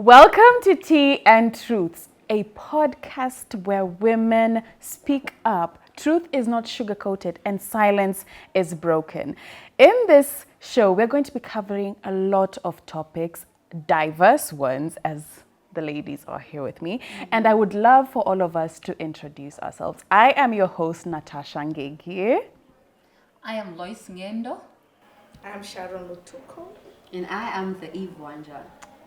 Welcome to Tea and Truths, a podcast where women speak up. Truth is not sugar-coated and silence is broken. In this show, we're going to be covering a lot of topics, diverse ones, as the ladies are here with me. And I would love for all of us to introduce ourselves. I am your host, Natasha Ngegi. I am Lois Ngendo. I am Sharon Lutuko. And I am the Eve Wanja.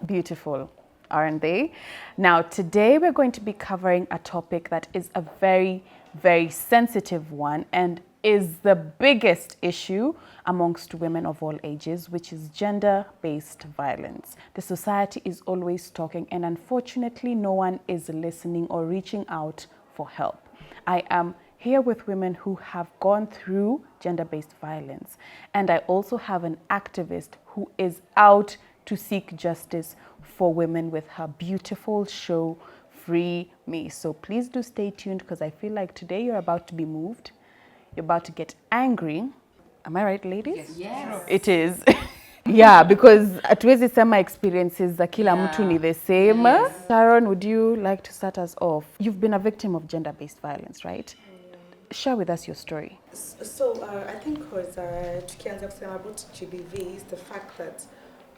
Beautiful, aren't they? Now, today we're going to be covering a topic that is a very, very sensitive one and is the biggest issue amongst women of all ages, which is gender-based violence. The society is always talking, and unfortunately, no one is listening or reaching out for help. I am here with women who have gone through gender-based violence, and I also have an activist who is out to seek justice for women with her beautiful show, Free Me. So please do stay tuned, because I feel like today you're about to be moved. You're about to get angry. Am I right, ladies? Yes. It is. Yeah, because hatuwezi sema experiences za kila mtu ni the same. Yes. Sharon, would you like to start us off? You've been a victim of gender-based violence, right? Share with us your story. So I think was tukianza kusema about GBV is the fact that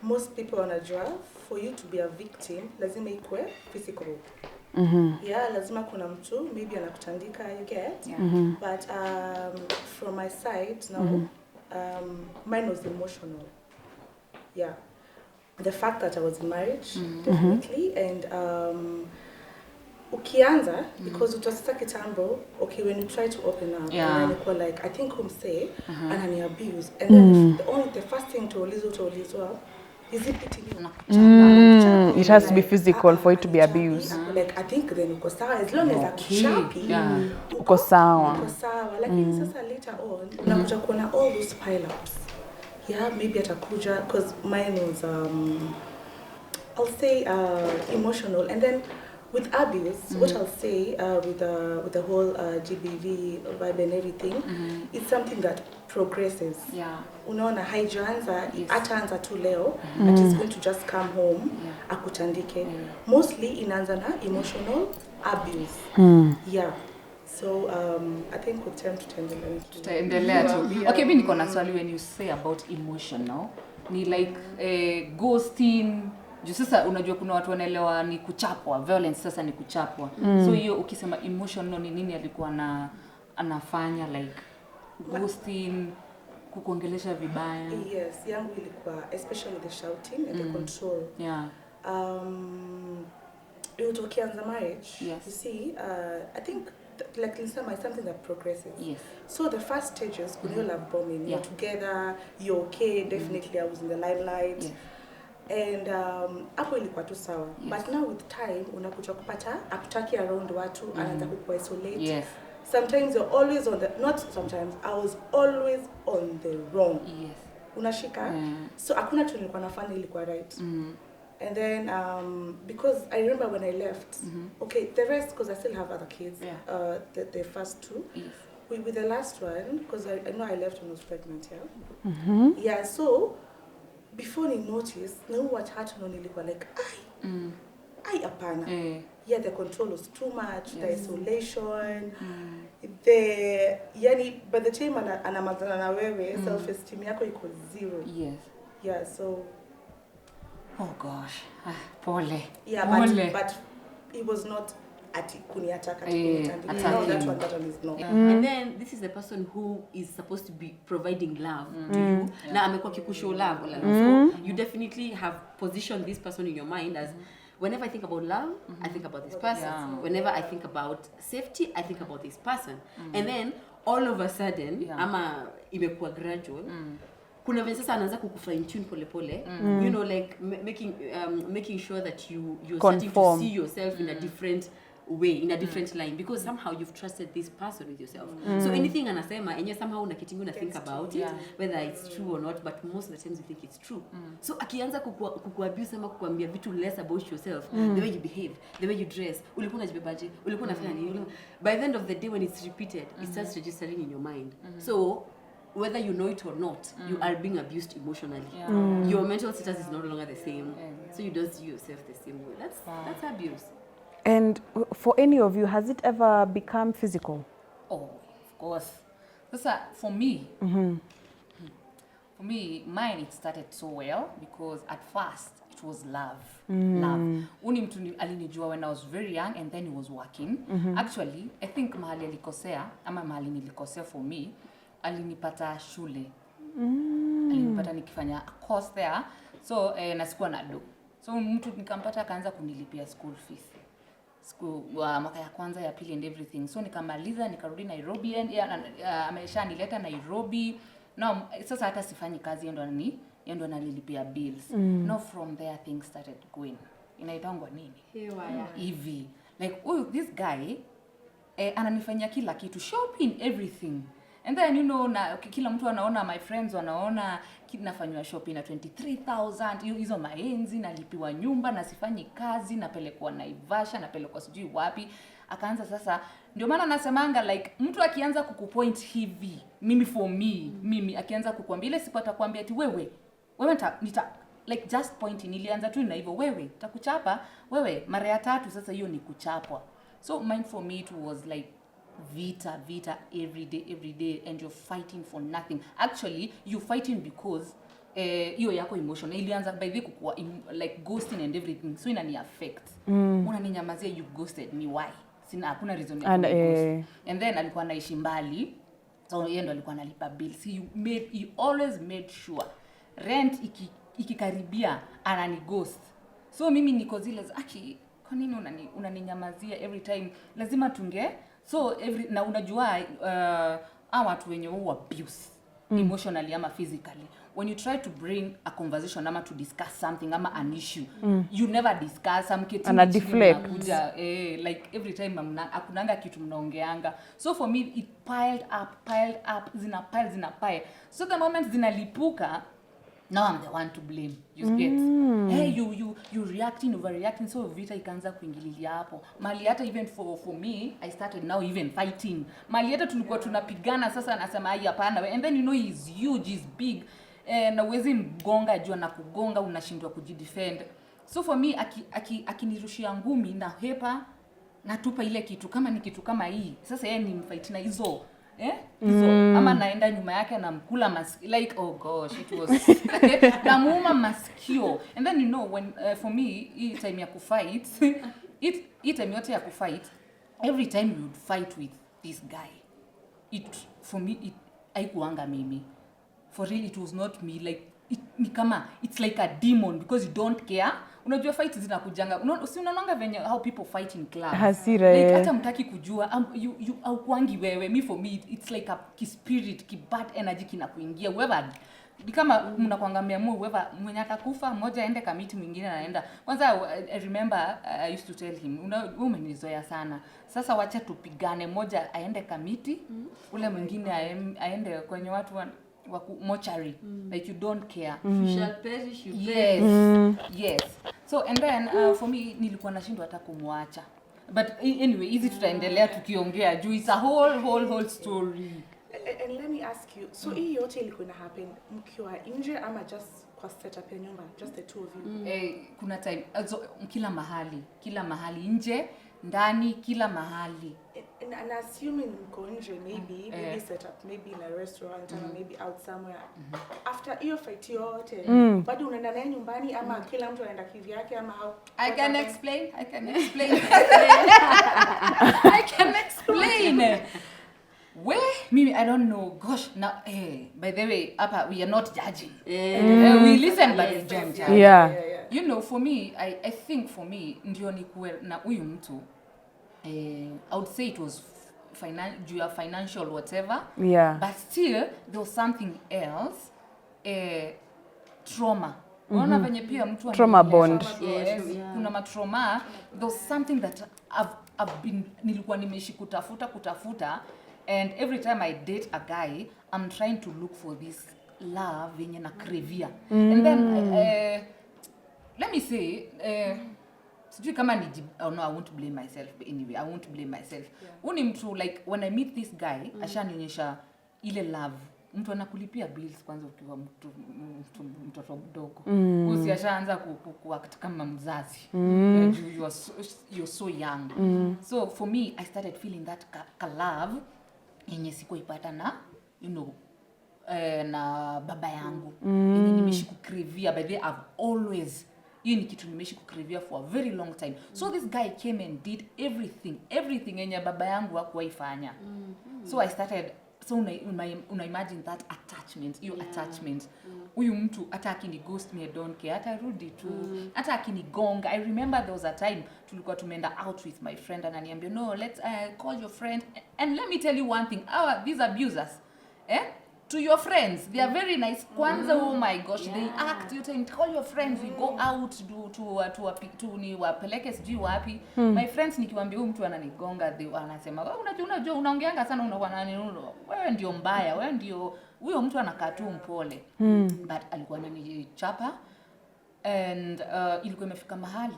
most people wanajua for you to be a victim lazima ikue physical. Yeah, lazima kuna mtu maybe anakutandika, you get. Yeah. But from my side now, mine was emotional. Yeah, the fact that I was in marriage, definitely, and ukianza because utasita kitambo, okay, when you try to open up, and then you call like I think say anani abuse, and then the first thing to ulizwa is it beating you? It has to be physical for it to be abused. Like I think then uko sawa as long as akuchapi Uko sawa. Lakini sasa later on unakuja kuona all those pile ups. Yeah, maybe atakuja because mine was I'll say emotional, and then with abuse, what I'll say with the whole GBV vibe and everything, it's something that progresses. Yeah. Unaona haijaanza ataanza tu leo, that is going to just come home akutandike. Mostly inaanza na emotional abuse. Yeah. So I think with time tutaendelea tu. Okay, mimi niko na swali. When you say about emotional, ni like ghosting. Juu sasa unajua kuna watu wanaelewa ni kuchapwa, violence sasa ni kuchapwa. So hiyo ukisema emotional ni nini alikuwa anafanya, like ghosting, kukuongelesha vibaya? Yes, yangu ilikuwa especially the shouting and the control. Yeah. Ukianza marriage, Yes. you see, I think like in some something that progresses. Yes. So the first stages, when you love bombing, you're together, you're okay, definitely I was in the limelight. Yes. And hapo ilikuwa tu sawa. But now with time unakuja kupata akutaki around watu, anaanza kukuisolate. Yes. Sometimes you're always on the, not sometimes, I was always on the wrong. Yes. Unashika. So hakuna kitu nilikuwa nafanya ilikuwa right. And then because I remember when I left, okay, the rest, because I still have other kids, the first two. Yes. With the last one, because I know I left when I was pregnant, yeah. Yeah, so before I noticed, now what happened nilikuwa like, I apana. Yeah, the control was too much, the isolation, the yani by the time anamazana na wewe, self-esteem yako iko zero. Yes. Yeah, so oh gosh. Pole. yeah, Pole. but it was not ati kuniataka no, that one is no. And then this is the person who is supposed to be providing love to you. Na amekuwa kikushow love. So you definitely have positioned this person in your mind as whenever I think about love, I think about this person. Yeah. Whenever I think about safety, I think about this person. And then all of a sudden, ama imekuwa gradual. Kuna vile sasa anaanza kukufine tune pole pole, you know, like making sure that you're starting to see yourself in a different way, in a different line, because somehow you've trusted this person with yourself. So anything anasema and you somehow una think about it, whether it's true or not, but most of the times you think it's true. So akianza kukuabuse ama kukuambia vitu less about yourself, the way you behave, the way you dress, ulikuwa unajibebaje, ulikuwa unafanya nini, by the end of the day when it's repeated, it starts registering in your mind. So whether you know it or not, you are being abused emotionally. Your mental status is no longer the same, so you don't see yourself the same way. That's abuse. And for any of you, has it ever become physical? Oh, of course. For me, mine, it started so well because at first it was love. Love. Uni mtu alinijua when I was very young, and then he was working. Actually, I think mahali alikosea, ama mahali nilikosea for me, alinipata shule. Alinipata nikifanya a course there. So na sikuwa na do. So mtu nikampata akaanza kunilipia school fees. Mwaka ya kwanza, ya pili and everything. So nikamaliza, nikarudi Nairobi, and ameshanileta Nairobi. Now sasa hata sifanyi kazi, yeye ndo analilipia bills. Now from there things started going. Inaitangwa nini? Hivi. Like, this guy ananifanyia kila kitu, shopping, everything. And then, you know, na kila mtu anaona, my friends wanaona nafanywa shopping na 23,000, hizo maenzi, nalipiwa nyumba, na sifanyi kazi, napelekwa Naivasha, napelekwa sijui wapi. Akaanza sasa, ndio maana nasemanga, like, mtu akianza kukupoint hivi, mimi akianza kukuambia, ile siku atakwambia ati wewe like, just pointing, nilianza tu na hivyo, wewe takuchapa, wewe mara ya 3, sasa hiyo ni kuchapwa. So mine, for me, it was like vita every day, and you're fighting for nothing. Actually, you're fighting because hiyo yako emotion ilianza by the kukua like ghosting and everything, so inani affect. Unaninyamazia, you ghosted me, why? Sina hakuna reason ya ghost. And then alikuwa anaishi mbali, so yeye ndo alikuwa analipa bills. He always made sure rent ikikaribia anani ghost. So mimi niko zile kwa nini unaninyamazia every time, lazima tunge. So na unajua watu wenye abuse emotionally ama physically, when you try to bring a conversation ama to discuss something ama an issue, you never discuss, ana deflect, like every time akunanga kitu mnaongeanga. So for me, it piled up, zina pile. So the moment zinalipuka, now I'm the one to blame. You get? Hey, you reacting, overreacting, so vita ikaanza kuingililia hapo. Mali hata even for me, I started now even fighting. Mali hata tulikuwa tunapigana, sasa anasema hapana. And then, you know, he's huge, he's big. Na uwezi mgonga jua na kugonga, unashindwa kujidefend. So for me, akinirushia ngumi na hepa, natupa ile kitu kama ni kitu kama hii. Sasa yeye ni mfight na hizo. Hizo ama naenda nyuma yake na mkula like, oh gosh, it was na muuma maskio. And then, you know, when for me, hii time ya kufight, hii time yote ya kufight, every time we would fight with this guy, for me, haikuanga mimi. For real, it was not me. Like, it's like a demon, because you don't care. Unajua fight zinakujanga. Si unaonanga venye how people fight in clubs. Hasira. Like, hata mtaki kujua, you haukuangi wewe. For me, it's like a spirit, bad energy kinakuingia. Whoever, kama mnakuangamia whoever mwenye atakufa, mmoja aende kamiti, mwingine anaenda. Kwanza, I remember I used to tell him, umenizoea sana. Sasa wacha tupigane, mmoja aende kamiti, ule mwingine aende kwenye watu mortuary. Like, you don't care. You shall perish, you yes. So, and then for me, nilikuwa nashindwa hata kumwacha. But anyway, hizi tutaendelea tukiongea juu, it's a whole story. And let me ask you, so hii yote ilikuwa ina happen mkiwa nje ama just kwa setup ya nyumba, just the two of you? Kuna time, also, kila mahali nje, ndani, kila mahali. And assuming mko nje, maybe set up, maybe in a restaurant, or maybe out somewhere. After hiyo fight yote, bado unaenda naye nyumbani ama kila mtu anaenda kivyake ama how? I can explain. Mimi, I don't know. Gosh, now, by the way, we are not judging. We listen, but we don't judge. Yeah. You know, for me, I think for me, ndio nikuwe na huyu mtu, I would say it was financial whatever. Yeah. But still, there was something else. Trauma. Unaona venye pia mtu trauma bond. Yes. Kuna matrauma. There was something that nilikuwa nimeishi kutafuta. And every time I date a guy, I'm trying to look for this love yenye na krevia. And then, let me say, sijui kama no, I won't blame myself, but anyway, I won't blame myself. Uni mtu, like, when I meet this guy, ashanionyesha ile love mtu anakulipia bills kwanza ukiwa mtoto mdogo. Usiashaanza kuact kama mzazi. You're so young. So for me, I started feeling that love yenye sikuipata na na baba yangu. Yenye nimeishi kukrivia. By the way, I've always hii ni kitu nimeishi kukrivia for a very long time. So this guy came and did everything yenye baba yangu hakuwaifanya. So I started, so una imagine that attachment, attachment. Huyu mtu hata akini ghost me, I don't care, hata rudi tu, hata akini gonga. I remember there was a time tulikuwa tumeenda out with my friend and ananiambia, no, let's call your friend. And let me tell you one thing, these abusers, to your friends, they are very nice. Kwanza, oh my gosh, they act, you call your friends, we go out to ni wapeleke sijui wapi. My friends nikiwaambia huyu mtu ananigonga, they wanasema, unajua unaongeanga sana, unakuwa nani, wewe ndio mbaya, wewe ndio huyo mtu anakaa tu mpole. But alikuwa ananichapa and ilikuwa imefika mahali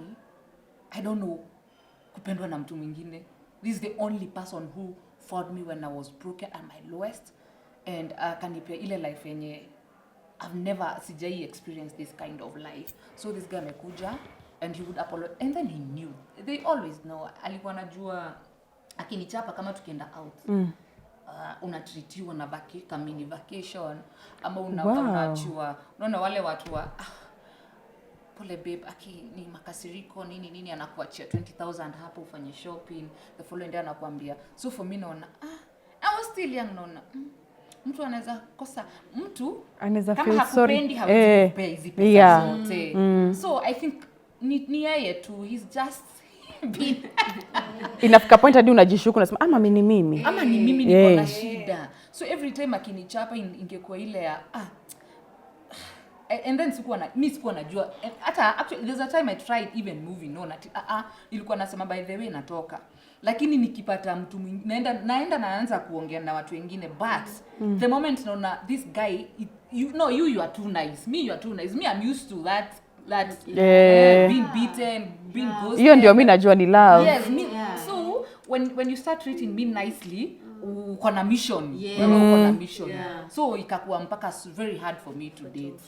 I don't know kupendwa na mtu mwingine. This is the only person who fought me when I was broken at my lowest. And kanipea ile life yenye I've never sijai experienced this kind of life. So this guy amekuja and he would apologize, and then he knew. They always know. Alikuwa anajua akinichapa kama tukienda out. Unatreatiwa na mini vacation ama unaachiwa. Unaona wale watu wa pole babe, ni makasiriko nini anakuachia 20,000 hapo ufanye shopping, the following day anakuambia. So for me naona I was still young, naona mtu anaweza kosa, mtu kama hakupendi hawezi hizi pesa zote. So I think ni yeye tu, he's just been inafika point hadi unajishuku unasema ama ni mimi niko na shida. So every time akinichapa ingekuwa ile ya and then sikuwa najua. Hata actually there's a time I tried even moving on nilikuwa nasema by the way natoka, lakini nikipata mtu mwingine naenda naanza kuongea na watu wengine, but the moment naona this guy you are too nice, me you are too nice, me I'm used to that being beaten, being ghosted. Hiyo ndio mimi najua ni love. Yes, so when you start treating me nicely, uko na mission. So ikakuwa mpaka very hard for me to date,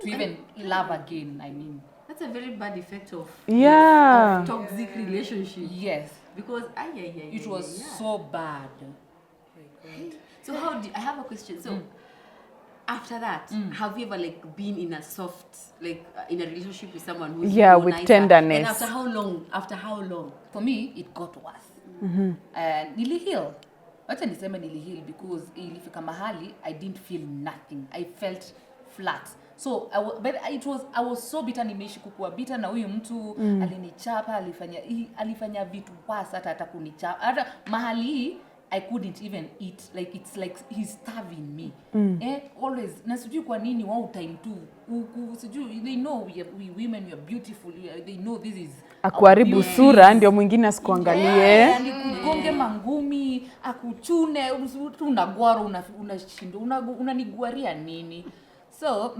to even love again. I mean, that's a very bad effect of toxic relationship. Yes, because it was so bad. So I have a question. So after that, have you ever been in a soft in a relationship with someone who's with nicer? tenderness? And after how long? For me, it got worse. Nilihil. Wacha niseme nilihil because ilifika mahali I didn't feel nothing. I felt flat. So I was so bitter, nimeishi kukua bitter na huyu mtu alinichapa, alifanya vitu worse hata kunichapa. Hata mahali I couldn't even eat. It's like he's starving me. Always. Na sijui kwa nini wao time tu. Sijui, they know we women, we are beautiful. They know this is akuharibu sura ndio mwingine asikuangalie. Nikugonge mangumi, akuchune, unagwaro, unashindo, unaniguaria nini. So,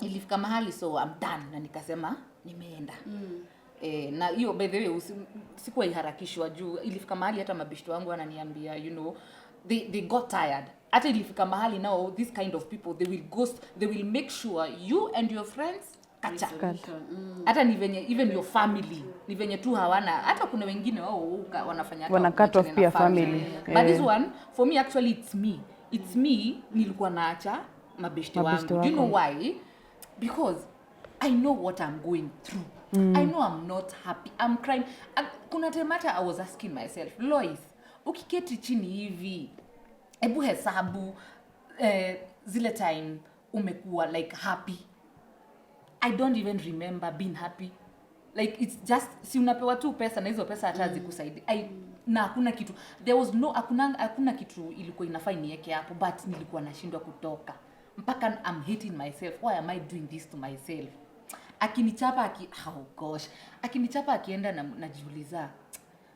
ilifika mahali, so I'm done. Na nikasema, nimeenda. Na hiyo by the way sikuwa iharakishwa juu ilifika mahali hata mabishto wangu wananiambia they got tired. Hata ilifika mahali now this kind of people they will ghost, they will make sure you and your friends kacha. Hata ni venye even your family ni venye tu hawana, hata kuna wengine wao wanafanya hata wana cut off pia family. But this one for me actually it's me nilikuwa naacha mabishto wangu. Do you know why? Because I know what I'm going through. I know I'm not happy. I'm crying. Kuna time I was asking myself, Lois, ukiketi chini hivi, ebu hesabu zile time umekuwa happy. I don't even remember being happy. It's just si unapewa tu pesa na hizo pesa hata zikusaidia. Na hakuna kitu. There was hakuna kitu ilikuwa inafaa niweke hapo, but nilikuwa nashindwa kutoka. Mpaka I'm hating myself. Why am I doing this to myself? Akinichapa akinichapa akienda najiuliza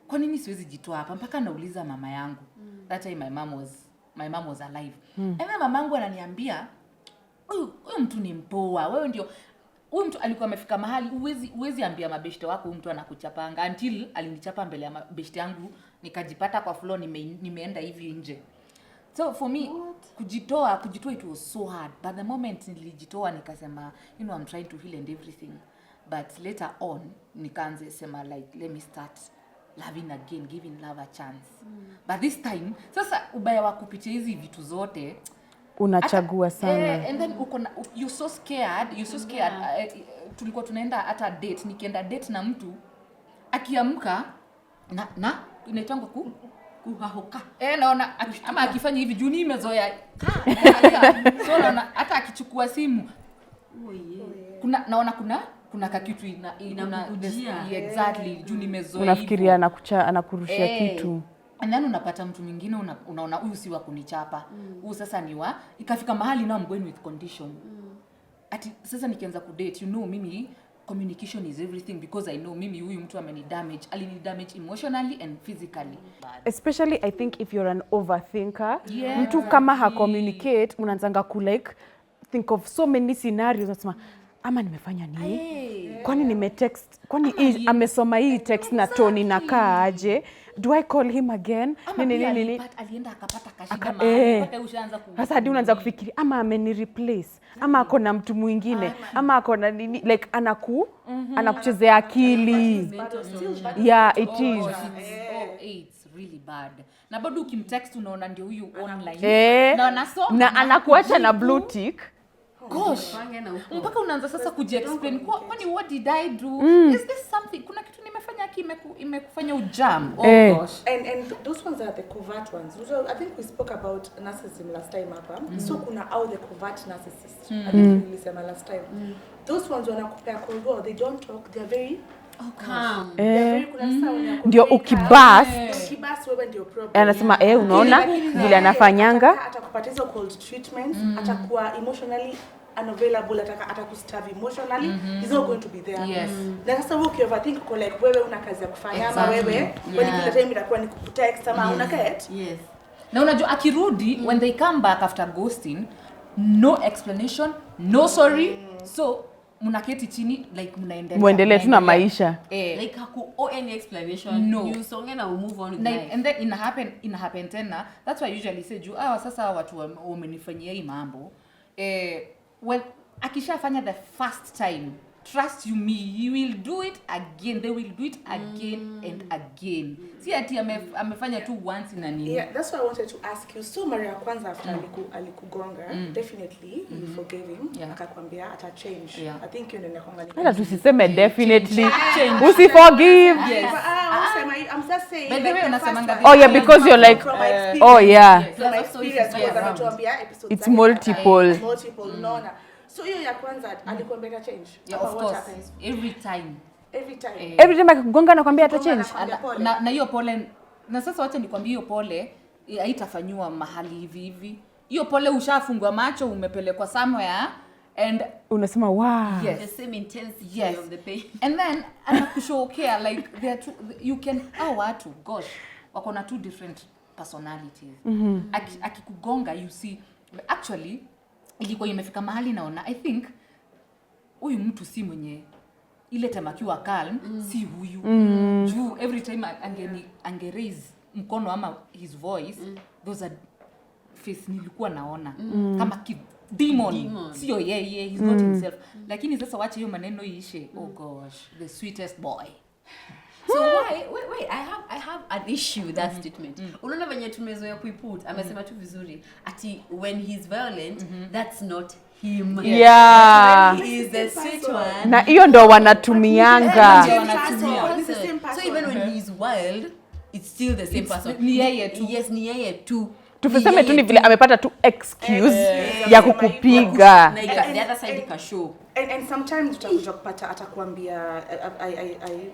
kwa nini siwezi jitoa hapa, mpaka nauliza mama yangu. That time my mom was alive. And then mamangu ananiambia huyu mtu ni mpoa, wewe ndio huyu mtu alikuwa amefika mahali uwezi ambia mabeshte wako mtu anakuchapanga, until alinichapa mbele ya mabeshte yangu nikajipata kwa floor nimeenda hivi nje. So for me, kujitoa it was so hard. But the moment nilijitoa nikasema, you know, I'm trying to heal and everything. But later on, nikaanze sema like, let me start loving again, giving love a chance. But this time, sasa ubaya wa kupitia hizi vitu zote, unachagua sana. And then you're so scared. Tulikuwa tunaenda hata date, nikienda date na mtu akiamka na inaitangwa kuhahoka. Naona ama akifanya hivi juu nimezoea. So naona hata akichukua simu. Naona kuna kakitu inakujia. Exactly, juu nimezoea. Unafikiria anakurushia kitu. And then unapata mtu mwingine unaona huyu si wa kunichapa. Huyu sasa ni wa ikafika mahali now I'm going with condition. Ati sasa nikianza kudate, you know mimi communication is everything because I know mimi huyu mtu alini damage emotionally and physically. Especially I think if you're an overthinker, mtu kama ha communicate unaanza like think of so many scenarios, unasema ama nimefanya nini? Kwani nimetext, kwani amesoma hii text na tone inakaa aje? Do I call him again? Nini alienda akapata kashida mahali mpaka ushaanza sasa hadi unaanza kufikiri ama ameni replace ama ako na mtu mwingine ama ako na nini, like anakuchezea akili. Yeah, it is. It's really bad. Na bado ukimtext unaona ndio huyu online na anasoma na anakuacha na blue tick. Gosh, mpaka unaanza sasa kuji-explain kwani what did I do? Is this something? Kuna kitu nimefanya imekufanya ujam. Gosh. And those ones are the covert ones. So I think we spoke about narcissism last time hapa. So kuna all the covert narcissists. I think we said last time. Those ones wanakupea cold war, they don't talk, they're very calm. Ndio ukibas wewe ndio problem. Anasema unaona vile anafanyanga, atakupatiza cold treatment, atakuwa emotionally unavailable, atakustarve emotionally. He's not going to be there. Yes. Na sasa wewe ukioverthink uko like wewe una kazi ya kufanya ama wewe when kila time itakuwa ni kutext ama una get. Yes. Na unajua akirudi when they come back after ghosting, no explanation, no sorry. So mnaketi chini like muendelee tu na maisha. Like haku any explanation. No. You songe na move on with like, life. And then ina happen tena. That's why I usually say sasa watu wamenifanyia hii mambo. When akishafanya the first time, trust you me, you will do it again. They will do it again and again. Si ati amefanya tu once na nini. Yeah, that's why I wanted to ask you. So Maria kwanza after alikugonga, definitely you forgave him. Akakwambia ata change. I think you ndio kwanga. Hata tusiseme definitely. Usi forgive. Yes. I'm just saying. By the way unasemanga because you're like from experience because ametuambia episode. It's multiple. Unaona. So hiyo ya kwanza alikwambia change. Yeah, of course. Every time akikugonga anakuambia ata change. Na hiyo pole, na sasa wacha nikwambie hiyo pole haitafanywa mahali hivi. Hiyo pole ushafungwa macho, umepelekwa somewhere and unasema wow. Yes. The same intensity of the pain. And then anakushokea like you can watu gosh wako na two different personalities. Akikugonga you see actually ilikuwa imefika mahali naona I think huyu mtu si mwenye ile time akiwa calm si huyu. Juu every time ange raise mkono ama his voice those are face nilikuwa naona kama demon. Sio yeye, he's not himself. Lakini sasa wacha hiyo maneno iishe. Oh gosh, the sweetest boy. So wait, I have an issue with that statement. Unaona venye tumezoea kuiput, amesema tu vizuri ati when he's violent, that's not him. Yeah. He is the sweet one. Na hiyo ndo wanatumianga. So even when he's wild, it's still the same person. Ni yeye tu. Yes, ni yeye tu. Tufiseme tu ni vile amepata tu excuse ya kukupiga. Na the other side ika show. And sometimes utakuja kupata atakwambia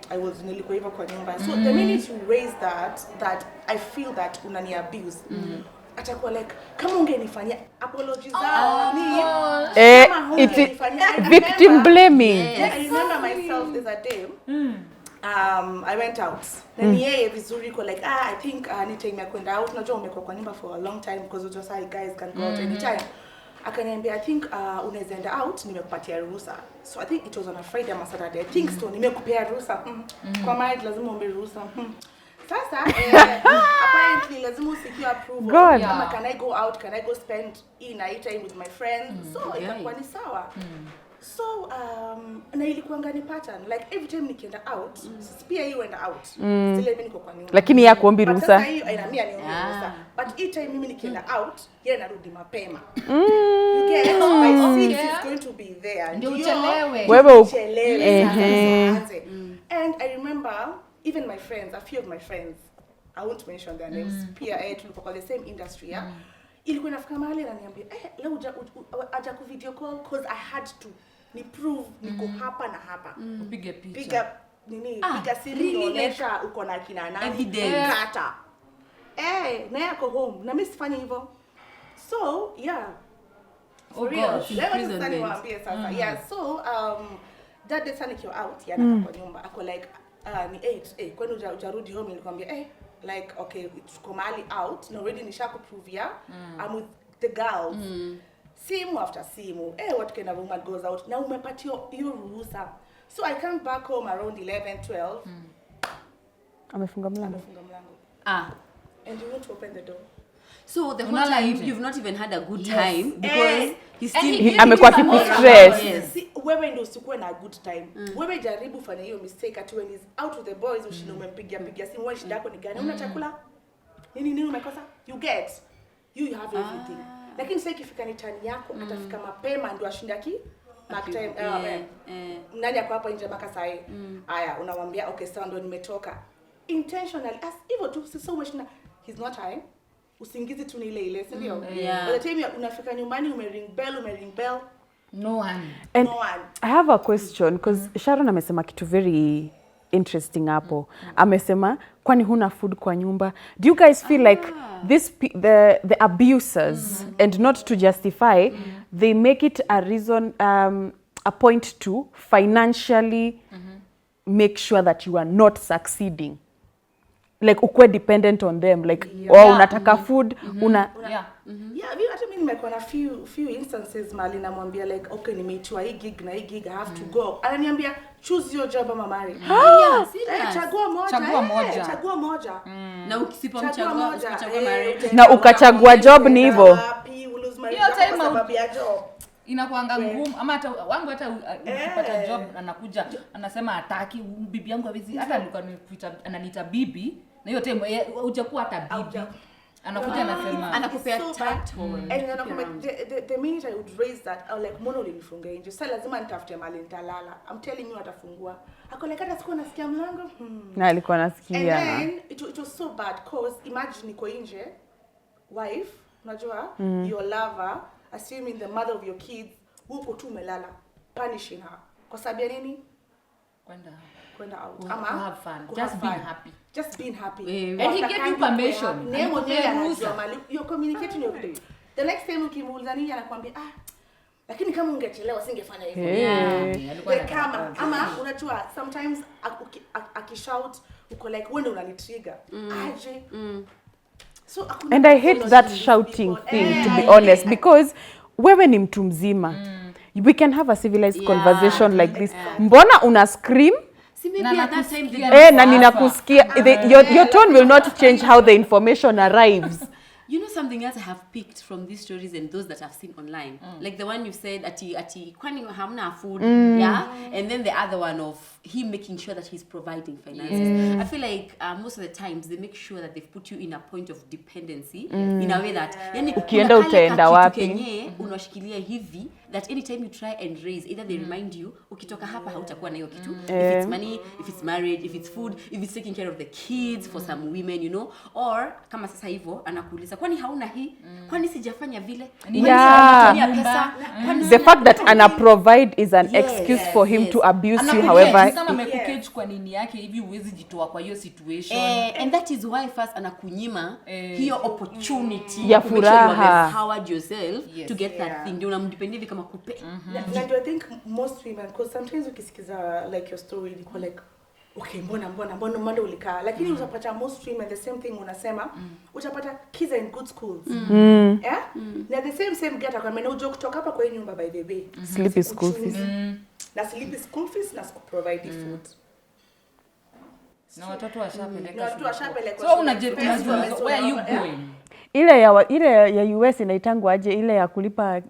I was nilikuwa hivyo kwa nyumba. So the minute you raise that I feel that unani abuse. Atakuwa like kama ungenifanyia apologies victim blaming. I remember myself there's a day I went out. Then yeye vizuri ko like I think anytime kwenda out unajua umekuwa kwa nyumba for a long time because you just say guys can go out anytime. Akaniambia I think unaweza enda out nimekupatia ruhusa. So I think it was on a Friday or Saturday. I think so nimekupea ruhusa. Kwa maana lazima uombe ruhusa. Sasa apparently lazima usikie approval. God. Kama can I go out, can I go spend night time with my friends? So ikakuwa ni sawa. So na ilikuwa ngani pattern like every time nikienda out pia hiyo enda out still mimi niko kwa nyumba Lakini ya kuombi ruhusa. Sasa hiyo inamia ni ruhusa but each time mimi nikienda out yeye narudi mapema you get my seat is going to be there ndio uchelewe wewe and I remember even my friends, a few of my friends, I won't mention their names, pia tulikuwa the same industry ilikuwa inafika mahali ananiambia leo aja ku video call cause I had to ni prove niko hapa na hapa upige picha piga simu unaonyesha uko na kina nani kata na yako home na mimi sifanye hivyo so for real sasa niwaambie sasa so that day sana nikiwa out yana kwa nyumba ako like ni 8 kwani ujarudi home nilikwambia like okay tuko mahali out na already nishaku prove I'm with the girls simu after simu what kind of woman goes out na umepatio hiyo ruhusa so I come back home around 11-12 amefunga mlango and you want to open the door so the whole time you've not even had a good time because he's still amekuwa kiku stress wewe ndio usikuwe na good time wewe jaribu fanya hiyo mistake at when is out with the boys ushinde umempigia simu wewe shida yako ni gani una chakula nini umekosa you get you have everything lakini sasa ikifika ni tani yako atafika mapema ndio ashinda mark time nani yako hapa nje mpaka saa hii haya unamwambia okay sawa ndio nimetoka intentionally as hivyo tu sasa umeshinda he's not time usingizi tu ni ile si ndio by the time unafika nyumbani umering bell no one I have a question because Sharon amesema kitu very interesting hapo amesema kwani huna food kwa nyumba do you guys feel like the abusers and not to justify they make it a reason a point to financially make sure that you are not succeeding like ukwe dependent on them like unataka food hata mimi nimekuwa na few instances mali namwambia like okay nimeitwa hii gig na hii gig I have to go ananiambia choose your job ama marry chagua moja na ukisipomchagua marry na ukachagua job ni hivyo hiyo time sababu ya job inakuanga ngumu ama hata wangu hata ukipata job anakuja anasema hataki bibi yangu hawezi hata alikuwa ananiita bibi na hiyo time hujakuwa hata bibi anakuja anasema anakupea title and the minute I would raise that I like mbona ulinifunga nje sasa lazima nitafute mali nitalala I'm telling you atafungua akoleka hata siku nasikia mlango na alikuwa nasikia and then it was so bad cause imagine niko nje wife unajua your lover assuming the mother of your kids huko tu umelala punishing her kwa sababu ya nini kwenda out ama have fun just being happy and he gave you permission nemo you're communicating your day the next time ukimuuliza nini anakuambia lakini kama ungechelewa singefanya hivyo kama ama unajua sometimes akishout uko like wewe ndio unanitrigger aje so and I hate that shouting thing to be honest because wewe ni mtu mzima we can have a civilized conversation like this mbona una scream na ninakusikia your tone will not change how the information arrives You know something else I have picked from these stories and those that I've seen online? Like the one you said, ati kwani hamna food, and then the other one of him making sure that he's providing finances. I feel like most of the times they make sure that they've put you in a point of dependency in a way that yani ukienda utaenda wapi unashikilia hivi that anytime you try and raise, either they remind you ukitoka hapa hautakuwa na hiyo kitu, if it's money, if it's marriage, if it's food, if it's taking care of the kids for some women, you know, or kama sasa hivyo anakuuliza kwani hauna hii, kwani sijafanya vile, pesa, the fact that ana provide is an excuse for him to abuse you however kama amekukage kwa nini yake hivi huwezi jitoa kwa hiyo situation, and that is why first anakunyima hiyo opportunity ya furaha, empowered yourself to get that thing, ndio unamdepend hivi kama kupe. And I think most women, because sometimes ukisikiza like your story iko like okay mbona ulikaa, lakini utapata most women the same thing unasema, utapata kids in good schools, na the same get akamena ujo kutoka hapa kwa nyumba by the way, sleep school fees, na sleep school fees na provide food. Na watoto washapeleka. Na watoto washapeleka. So unajua where are you going? Ile ya US inaitangwa aje, ile ya kulipa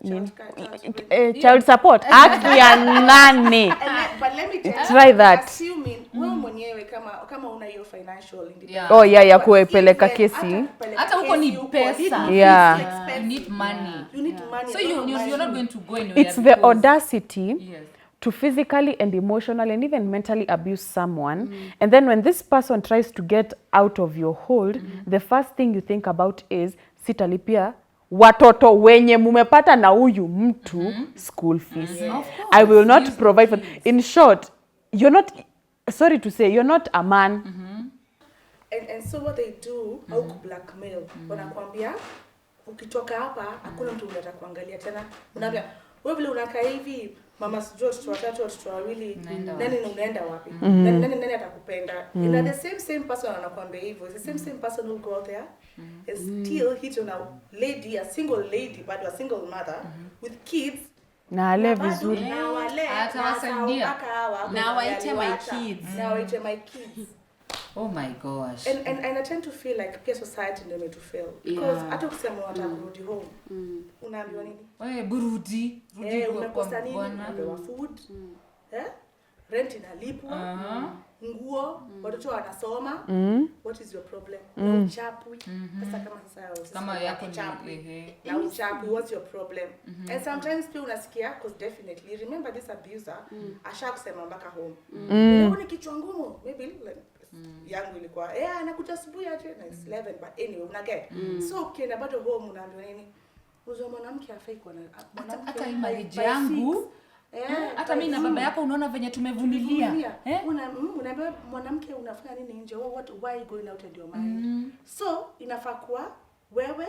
child support act ya nani? But let me tell you, try that. Assuming wewe mwenyewe kama una hiyo financial independence. Oh yeah, ya kuepeleka kesi. Hata huko ni pesa. Yeah. You need money. You need money. So you're not going to go anywhere. It's the audacity to physically and emotionally and even mentally abuse someone. And then when this person tries to get out of your hold, the first thing you think about is sitalipia watoto wenye mumepata na huyu mtu school fees. I will not provide for. In short, you're not, sorry to say, you're not a man. And so what they do, au blackmail. Wanakuambia ukitoka hapa hakuna mtu unataka kuangalia tena. Unaambia wewe vile unakaa hivi, mama sijui watoto watatu, watoto wawili, nani unaenda wapi? Nani atakupenda? And the same person anakuambia hivyo. It's the same person who go out there and still hit on a lady, a single lady, but a single mother with kids. Na ale vizuri. Na wale atawasaidia. Na waite my kids. Na waite my kids. Oh my gosh. And I tend to feel like peer society ndio to fail. Because hata ukisema unataka kurudi home, unaambiwa nini? Wewe burudi, rudi umekosa nini? Unapewa food. Rent inalipwa. Nguo, watoto wanasoma. What is your problem? Na uchapwi. Sasa kama yako ni na uchapwi, what's your problem? And sometimes pia unasikia, because definitely remember this abuser ashakusema mpaka home. Leo ni kichwa ngumu, maybe yangu ilikuwa anakuja asubuhi aje na 11, but anyway una get. So ukienda bado home unaambiwa nini? Uzo mwanamke afai kwa mwanamke hata marriage yangu. Hata mimi na baba yako unaona venye tumevumilia. Unaambia mwanamke unafanya nini nje? Why going out and your mind? So inafaa kuwa wewe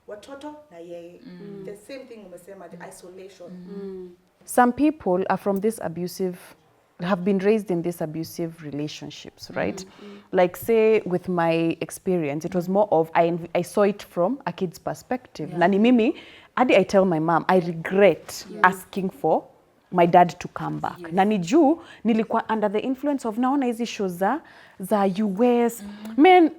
watoto na yeye. The same thing umesema, the isolation. Some people are from this abusive, have been raised in these abusive relationships, right? Like say with my experience, it was more of I saw it from a kid's perspective. Na ni mimi, hadi I tell my mom, I regret asking for my dad to come back. Na ni juu nilikuwa under the influence of naona hizi shows za US. Man,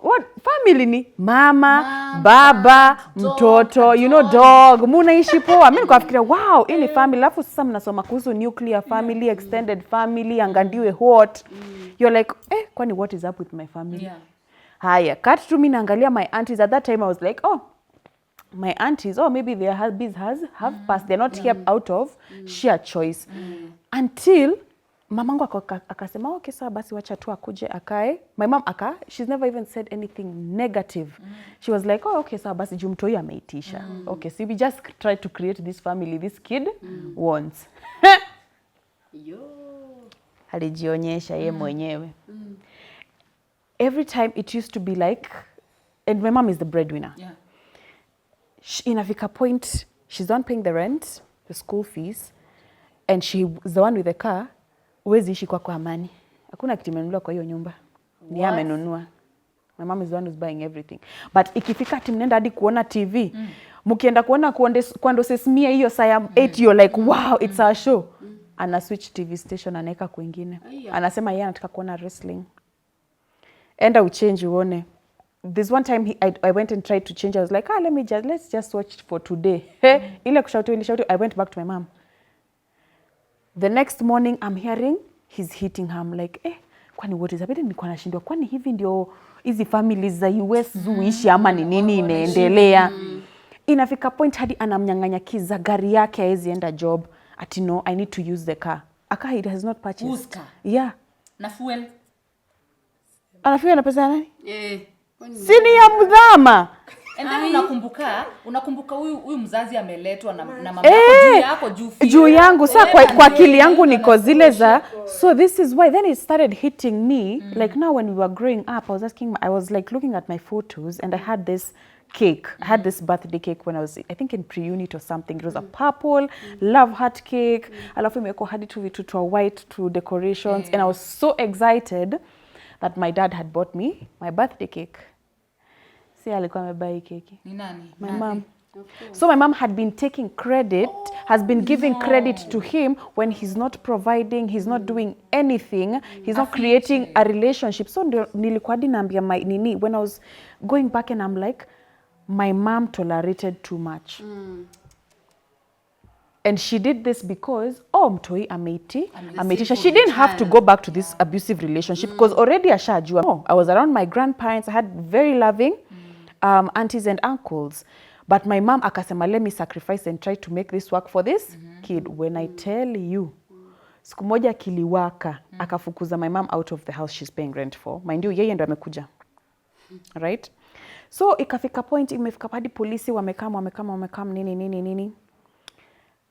what family ni mama, baba, mtoto, you know, dog, munaishi poa. Mimi nikafikiria wow, hii ni family. Alafu sasa mnasoma kuhusu nuclear family, extended family, angandiwe what. You're like, kwani what is up with my family? Haya, cut to me naangalia my aunties. At that time I was like, oh, my aunties, maybe their husbands have passed. They're not here out of sheer choice. Until mamangu akasema, okay, sawa basi wacha tu akuje akae. My mom she's never even said anything negative. She was like, oh, okay, sawa basi jumtoi ameitisha. Okay, so we just try to create this family this kid wants. Alijionyesha ye mwenyewe. Every time it used to be like, and my mom is the breadwinner. Inafika point, she's the one paying the rent, the school fees, and she's the one with the car. Uwezi ishi kwa amani. Hakuna kitu imenunuliwa kwa hiyo nyumba. Ni yeye amenunua. My mom is the one who's buying everything. But ikifika ati mnaenda hadi kuona TV, mkienda kuona Kwando Sesimia hiyo saa 8, you're like, wow, it's our show. Ana switch TV station anaweka kwingine. Anasema yeye anataka kuona wrestling. Enda uchange uone. This one time I went and tried to change. I was like, let's just watch for today. Ile kushautu, I went back to my mom. The next morning I'm hearing he's hitting her. I'm like, kwani what is happening? Nilikuwa nashindwa kwani hivi ndio hizi families za US zuishi ama ni nini inaendelea? Inafika point hadi anamnyang'anya kiza gari yake haizi enda job. Ati no, I need to use the car. Aka it has not purchased. Uska. Yeah. Na fuel. Anafuel na pesa nani? Sini ya mdhama. And then unakumbuka huyu mzazi ameletwa na mama yako juu yangu saa kwa akili yangu niko zile za so this is why then it started hitting me like now when we were growing up I was like looking at my photos and I had this cake. I had this birthday cake when I was I think in pre-unit or something. It was a purple love heart cake. Alafu imeko hadi tu vitu to white to decorations and I was so excited that my dad had bought me my birthday cake. Si alikuwa amebuy keki. Ni nani? My mom. So my mom had been taking credit, has been giving credit to him when he's not providing, he's not doing anything, he's not creating a relationship. So nilikuwa naambia my nini, when I was going back and I'm like, my mom tolerated too much. And she did this because, mtoi ameitisha. She didn't have to go back to this abusive relationship because already ashajua. I was around my grandparents. I had very loving aunties and uncles. But my mom akasema, let me sacrifice and try to make this work for this kid. When I tell you, siku moja kiliwaka, akafukuza my mom out of the house she's paying rent for. Mind you, yeye ndo amekuja. Right? So ikafika point, imefika hadi polisi wamekam nini.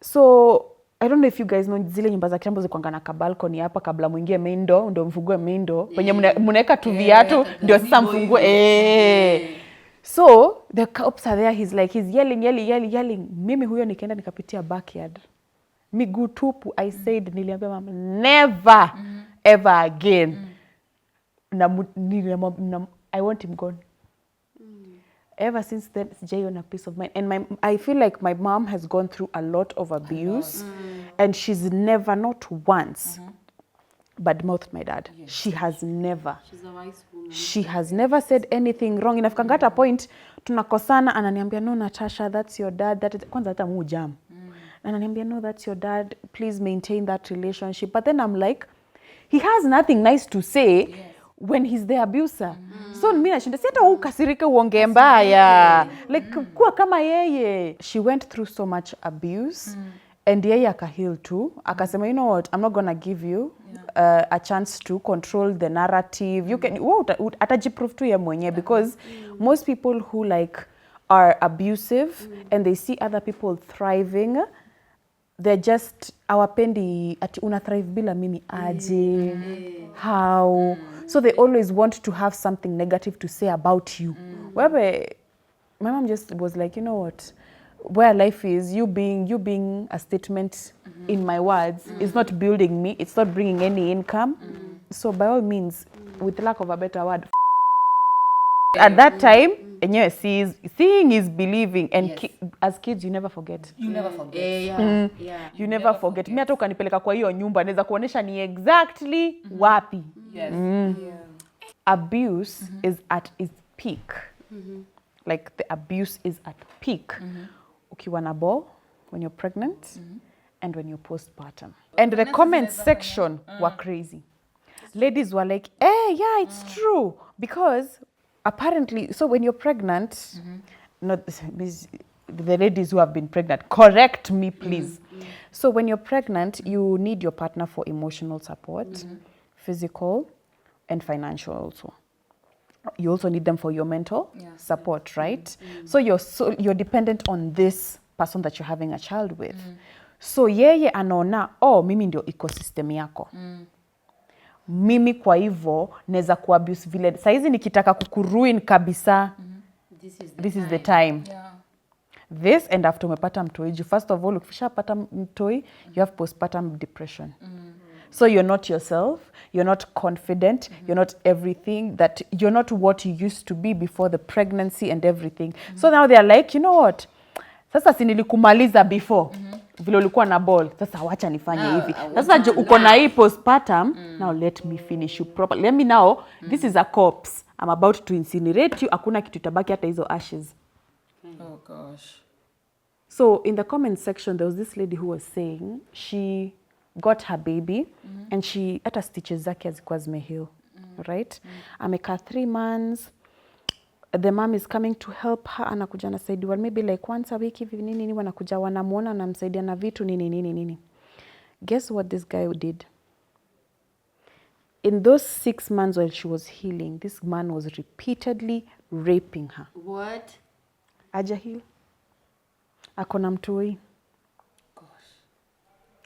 So I don't know if you guys know zile nyumba za kitambo zikuanga na kabalkoni hapa kabla muingie main door, ndo mfungue main door. Penye mnaweka tu viatu ndio sasa mfungue. So the cops are there, he's yelling. Mimi huyo nikaenda nikapitia backyard. Miguu tupu, I said, niliambia mama, never ever again. I want him gone. Ever since then, sijaiona a peace of mind. And I feel like my mom has gone through a lot of abuse, and she's never, not once, badmouthed my dad. Yes. She has never. She's a wise woman. She has never said anything wrong. Inafikanga hata point, tunakosana, ananiambia, no, Natasha, that's your dad. That is, kwanza hata mujam. Ananiambia, no, that's your dad. Please maintain that relationship. But then I'm like, he has nothing nice to say when he's the abuser. So mimi nashinda si hata ukasirike uongee mbaya. Like kuwa kama yeye. She went through so much abuse. And yeye akaheal too. Akasema, you know what, I'm not gonna give you a chance to control the narrative. You can atajiprove tu ye mwenye, because most people who like are abusive and they see other people thriving, they're just awapendi ati una thrive bila mimi aje. How? So they always want to have something negative to say about you. Where my mom just was like, you know what, where life is, you being a statement in my words is not building me, it's not bringing any income. So by all means, with lack of a better word, at that time, seeing is believing, and as kids you never forget. You never forget. Mimi hata ukanipeleka kwa hiyo nyumba naweza kuonesha ni exactly wapi. Abuse is at its peak. Like the abuse is at peak. Ukiwa na ball, when you're pregnant, and when you're postpartum. And the comment section were crazy. Ladies were like, yeah, it's true. Because apparently, so when you're pregnant, not the ladies who have been pregnant, correct me please. So when you're pregnant, you need your partner for emotional support, physical and financial also. You also need them for your mental support, right? So you're dependent on this person that you're having a child with. So yeye anaona, mimi ndio ecosystem yako. Mimi kwa hivyo neza kuabuse vile. Saizi nikitaka kukuruin kabisa. This is the time. This, and after umepata mtoi, first of all, ukishapata mtoi, you have postpartum depression. So you're not yourself, you're not confident, you're not everything, that you're not what you used to be before the pregnancy and everything. So now they're like, you know what? Sasa si nilikumaliza before. Vile ulikuwa na ball. Sasa wacha nifanye hivi. Sasa uko na hii postpartum, now let me finish you properly. Let me now, this is a corpse. I'm about to incinerate you. Hakuna kitu tabaki hata hizo ashes. Oh gosh. So in the comment section, there was this lady who was saying she got her baby and she hata stitches zake hazikuwa zimeheal, right? Amekaa 3 months. The mom is coming to help her, anakuja anasaidiwa maybe like once a week hivi nini, wanakuja wanamuona anamsaidia na vitu nini. Guess what this guy did? In those 6 months while she was healing, this man was repeatedly raping her. What? Aja heal. Akona mtoi.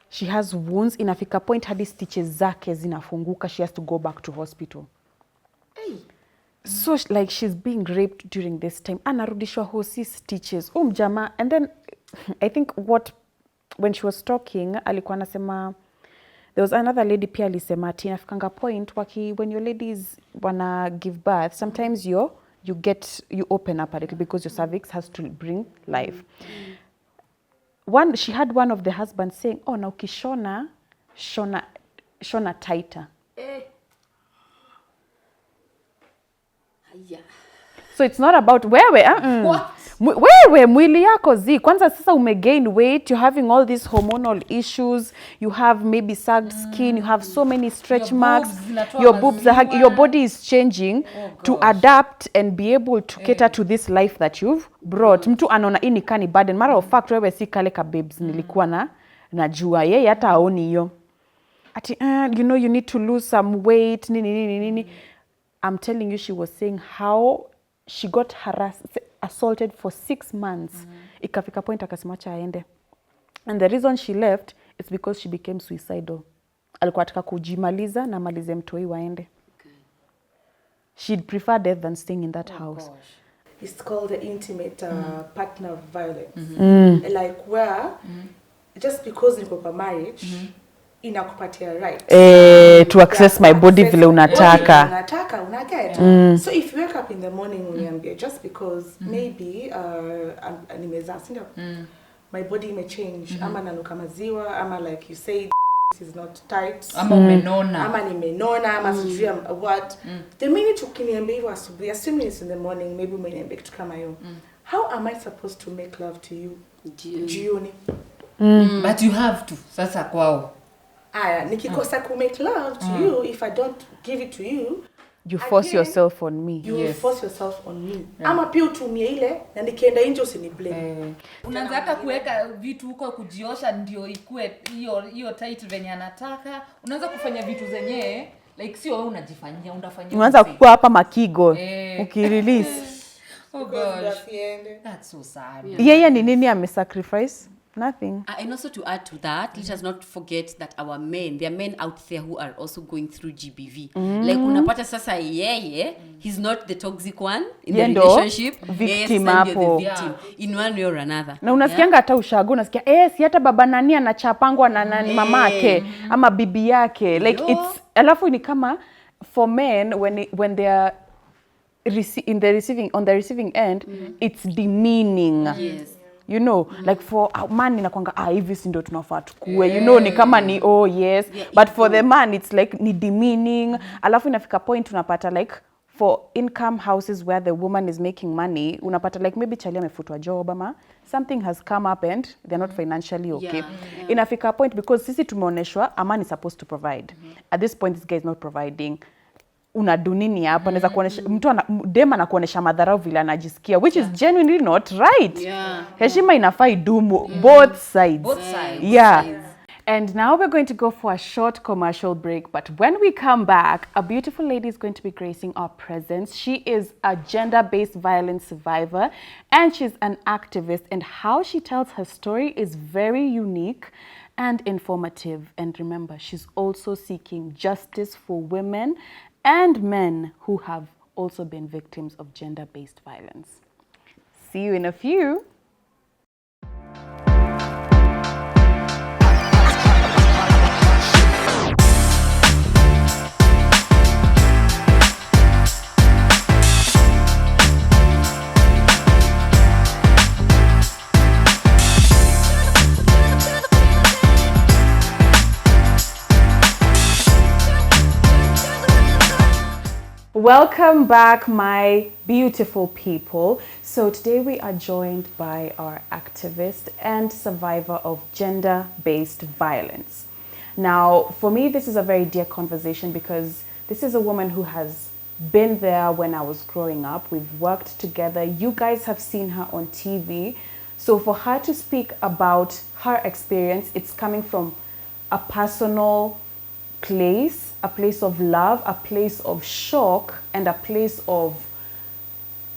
She has wounds. Inafika point hadi stitches zake zinafunguka. She has to go back to hospital. Hey. So like she's being raped during this time. Anarudishwa hosi stitches. Mjama. And then I think when she was talking, alikuwa anasema, there was another lady pia alisema ati inafikanga point when your ladies wanna give birth, sometimes your you open up a little because your cervix has to bring life. She had one of the husbands saying, oh, na ukishona, shona tighter. Yeah. So it's not about wewe mwili yako kwanza sasa umegain weight, you're having all these hormonal issues, you have maybe sagged skin, you have so many stretch marks, your body is changing to adapt and be able to cater to this life that you've brought. Mtu anaona ini kani burden. Matter of fact, wewe si kale ka babes nilikuwa najua yeye hata aoni hiyo. Ati you need to lose some weight nini. I'm telling you, she was saying how she got assaulted for 6 months. Ikafika point akasema acha aende. And the reason she left is because she became suicidal. Alikuwa ataka kujimaliza na malize mtoi waende. She'd prefer death than staying in that house. Gosh. It's called the intimate partner violence. Like where just because niko kwa marriage inakupatia right to access my body vile unataka. Unaget. So if you wake up in the morning uniambia just because maybe nimezaa sindio, my body may change, ama nanuka maziwa, ama like you say is not tight, ama umenona, ama nimenona, ama sijui what. The minute ukiniambia hivyo asubuhi, assuming it's in the morning, maybe umeniambia kitu kama hiyo, how am I supposed to make love to you jioni? But you have to sasa kwao. Nikikosa ku make love to you, if I don't give it to you, you force yourself on me. You force yourself on me. Ama pia utumie ile na nikienda nje usiniblame. Unaanza hata kuweka vitu huko kujiosha ndio ikue hiyo tight venye anataka. Unaanza kufanya vitu zenyewe like sio wewe unajifanyia, unafanyia. Unaanza kukua hapa makigo ukirelease. Oh gosh. That's so sad. Yeye ni nini amesacrifice? Nothing. And also to add to that, let us not forget that there are men out there who are also going through GBV. Like unapata sasa yeye, he's not the toxic one in the relationship. Victim hapo. In one way or another. Na unasikianga hata ushago, unasikia si hata baba nani anachapangwa na nani mamake ama bibi yake. Like it's alafu ni kama for men when they are on the receiving end, it's demeaning. Yes. You know, like for a man inakwanga hivi si ndio tunafaa tukue, you know, ni kama ni yes, but for the man it's like ni demeaning. Alafu inafika point unapata like for income houses where the woman is making money, unapata like maybe chali amefutwa job ama something has come up and they're not financially okay. Inafika point because sisi tumeoneshwa a man is supposed to provide. At this point this guy is not providing. Unadu nini hapa? Naweza kuonesha mtu dem anakuonesha madharau vile anajisikia, which is genuinely not right. Heshima inafaa idumu both sides. And now we're going to go for a short commercial break, but when we come back, a beautiful lady is going to be gracing our presence. She is a gender-based violence survivor and she's an activist, and how she tells her story is very unique and informative. And remember, she's also seeking justice for women and men who have also been victims of gender-based violence. See you in a few. Welcome back, my beautiful people. So today we are joined by our activist and survivor of gender-based violence. Now, for me, this is a very dear conversation because this is a woman who has been there when I was growing up. We've worked together. You guys have seen her on TV. So for her to speak about her experience, it's coming from a personal place, a place of love, a place of shock, and a place of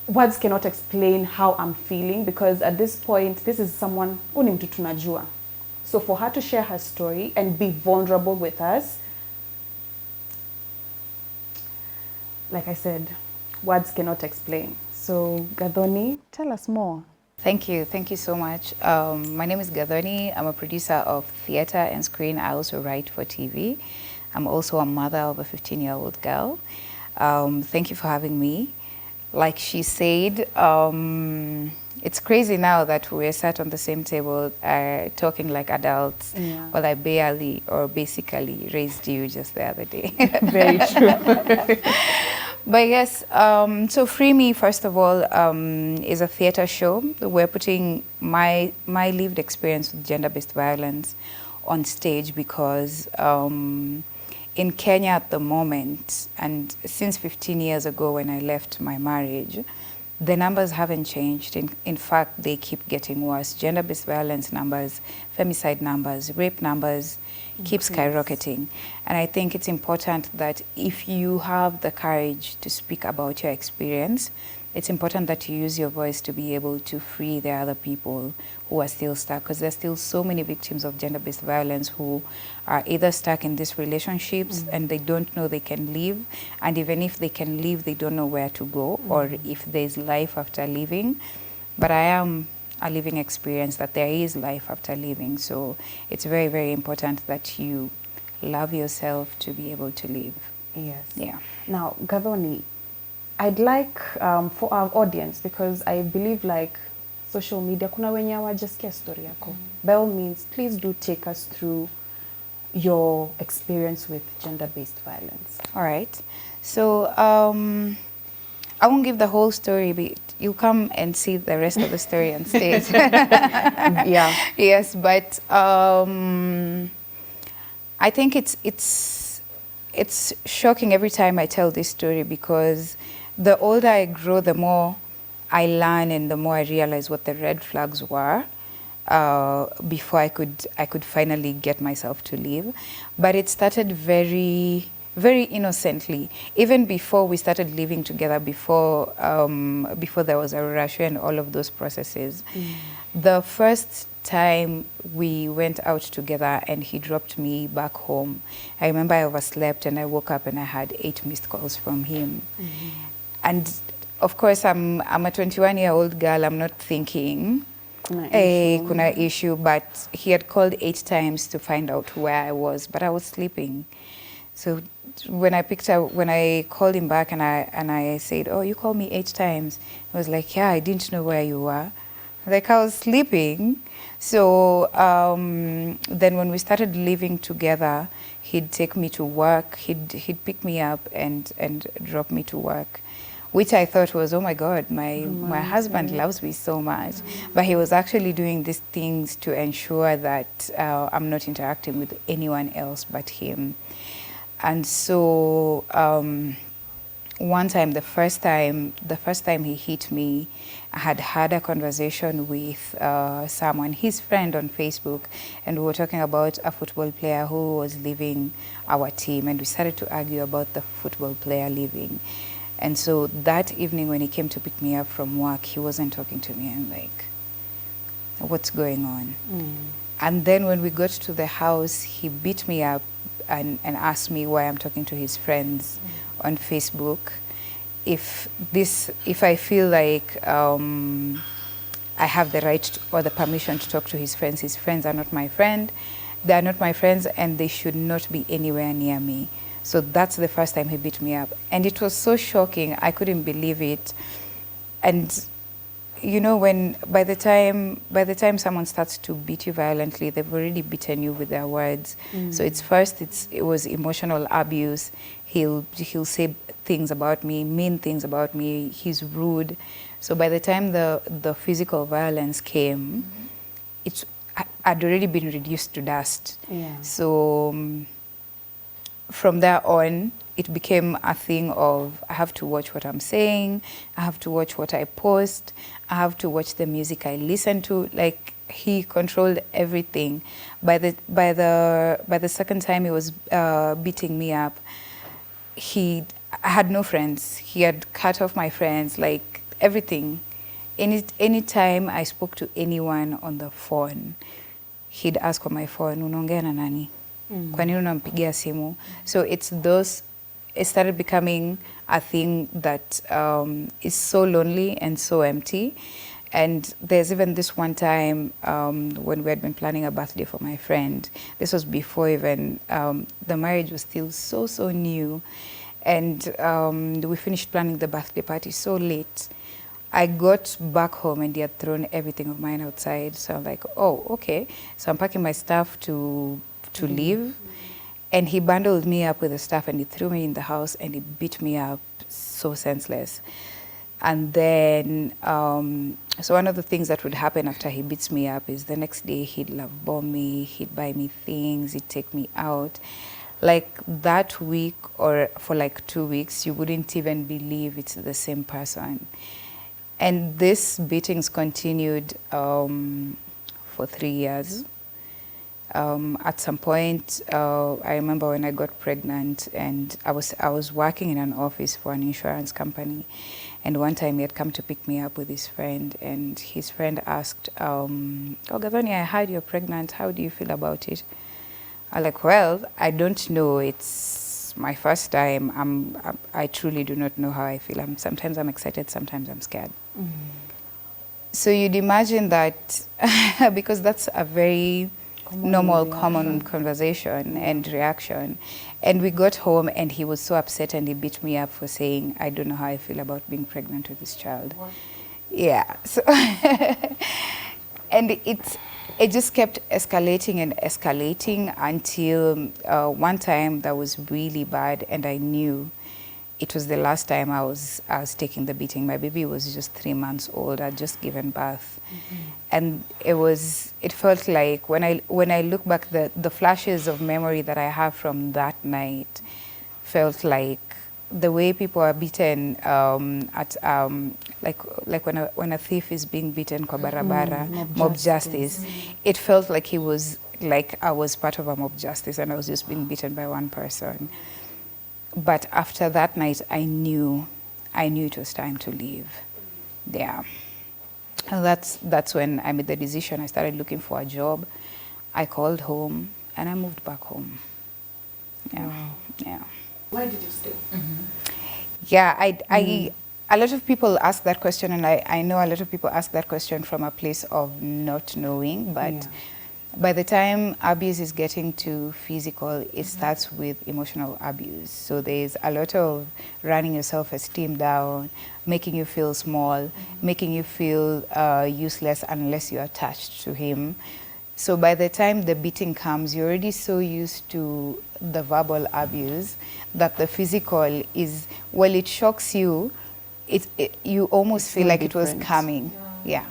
words cannot explain how I'm feeling, because at this point, this is someone uni mtu tunajua. So for her to share her story and be vulnerable with us, like I said, words cannot explain. So Gathoni, tell us more. Thank you so much. My name is Gathoni. I'm a producer of theater and screen. I also write for TV. I'm also a mother of a 15-year-old girl. Thank you for having me. like she said, it's crazy now that we're sat on the same table talking like adults. Yeah. Well, I barely or basically raised you just the other day. Very true. But yes, so Free Me, first of all, is a theater show. We're putting my lived experience with gender-based violence on stage because in Kenya at the moment, and since 15 years ago when I left my marriage, the numbers haven't changed. In fact, they keep getting worse. Gender-based violence numbers, femicide numbers, rape numbers keep skyrocketing. And I think it's important that if you have the courage to speak about your experience, it's important that you use your voice to be able to free the other people who are still stuck, because there's still so many victims of gender-based violence who are either stuck in these relationships and they don't know they can leave, and even if they can leave, they don't know where to go or if there's life after leaving. But I am a living experience that there is life after leaving, so it's very, very important that you love yourself to be able to live. Yes. Yeah. Now, Gathoni, I'd like for our audience, because I believe like social media, kuna wenye hawajasikia story yako. By all means, please do take us through your experience with gender-based violence. All right. So I won't give the whole story, but you'll come and see the rest of the story on stage. Yeah. Yes, but I think it's shocking every time I tell this story, because the older I grow, the more I learn and the more I realize what the red flags were before I could finally get myself to leave. But it started very, very innocently. Even before we started living together, before there was a rush and all of those processes, the first time we went out together and he dropped me back home, I remember I overslept and I woke up and I had 8 missed calls from him. And of course, I'm a 21-year-old girl. I'm not thinking kuna issue, but he had called 8 times to find out where I was, but I was sleeping. So when I called him back and I said, "Oh, you called me 8 times," I was like, "Yeah, I didn't know where you were." Like, I was sleeping. So then when we started living together, he'd take me to work. He'd pick me up and drop me to work, which I thought was, oh my God, my husband loves me so much. But he was actually doing these things to ensure that I'm not interacting with anyone else but him. And so one time, the first time he hit me, I had a conversation with someone, his friend on Facebook, and we were talking about a football player who was leaving our team, and we started to argue about the football player leaving. And so that evening when he came to pick me up from work, he wasn't talking to me. I'm like, what's going on? And then when we got to the house, he beat me up and asked me why I'm talking to his friends on Facebook. If I feel like I have the right or the permission to talk to his friends are not my friend. They are not my friends, and they should not be anywhere near me. So that's the first time he beat me up. And it was so shocking. I couldn't believe it. And you know, by the time someone starts to beat you violently, they've already beaten you with their words. So it was emotional abuse. He'll say things about me, mean things about me. He's rude. So by the time the physical violence came, I'd already been reduced to dust. Yeah. So from there on, it became a thing of, I have to watch what I'm saying, I have to watch what I post, I have to watch the music I listen to. Like, he controlled everything. By the second time he was beating me up, I had no friends. He had cut off my friends, like everything. Any time I spoke to anyone on the phone, he'd ask on my phone, unaongea na nani? Kwa nini unampigia simu? So it started becoming a thing that is so lonely and so empty. And there's even this one time when we had been planning a birthday for my friend. This was before even the marriage was still so new. And we finished planning the birthday party so late. I got back home and he had thrown everything of mine outside. So I'm like, oh, okay. So I'm packing my stuff to leave. And he bundled me up with the stuff and he threw me in the house and he beat me up so senseless. And then, so one of the things that would happen after he beats me up is the next day he'd love bomb me, he'd buy me things, he'd take me out. Like that week or for like 2 weeks, you wouldn't even believe it's the same person. And these beatings continued for 3 years. At some point, I remember when I got pregnant and I was working in an office for an insurance company. And one time he had come to pick me up with his friend and his friend asked, oh, Gathoni, I heard you're pregnant. How do you feel about it? I'm like, well, I don't know. It's my first time. I truly do not know how I feel. Sometimes I'm excited, sometimes I'm scared. So you'd imagine that because that's a very normal, common conversation and reaction. And we got home and he was so upset and he beat me up for saying, I don't know how I feel about being pregnant with this child. What? Yeah. So and it just kept escalating and escalating until one time that was really bad and I knew it was the last time I was taking the beating. My baby was just 3 months old. I'd just given birth. And it felt like when I look back, the flashes of memory that I have from that night felt like the way people are beaten at like when a thief is being beaten kwa barabara, mob justice. It felt like I was part of a mob justice and I was just being beaten by one person. But after that night, I knew it was time to leave. Yeah. And that's when I made the decision. I started looking for a job. I called home and I moved back home. Yeah. Wow. Yeah. Why did you stay? Yeah, a lot of people ask that question, and I know a lot of people ask that question from a place of not knowing, but by the time abuse is getting to physical, it starts with emotional abuse. So there's a lot of running your self-esteem down, making you feel small, making you feel useless unless you're attached to him. So by the time the beating comes, you're already so used to the verbal abuse that the physical is, well, it shocks you. You almost feel like different. It was coming. Yeah.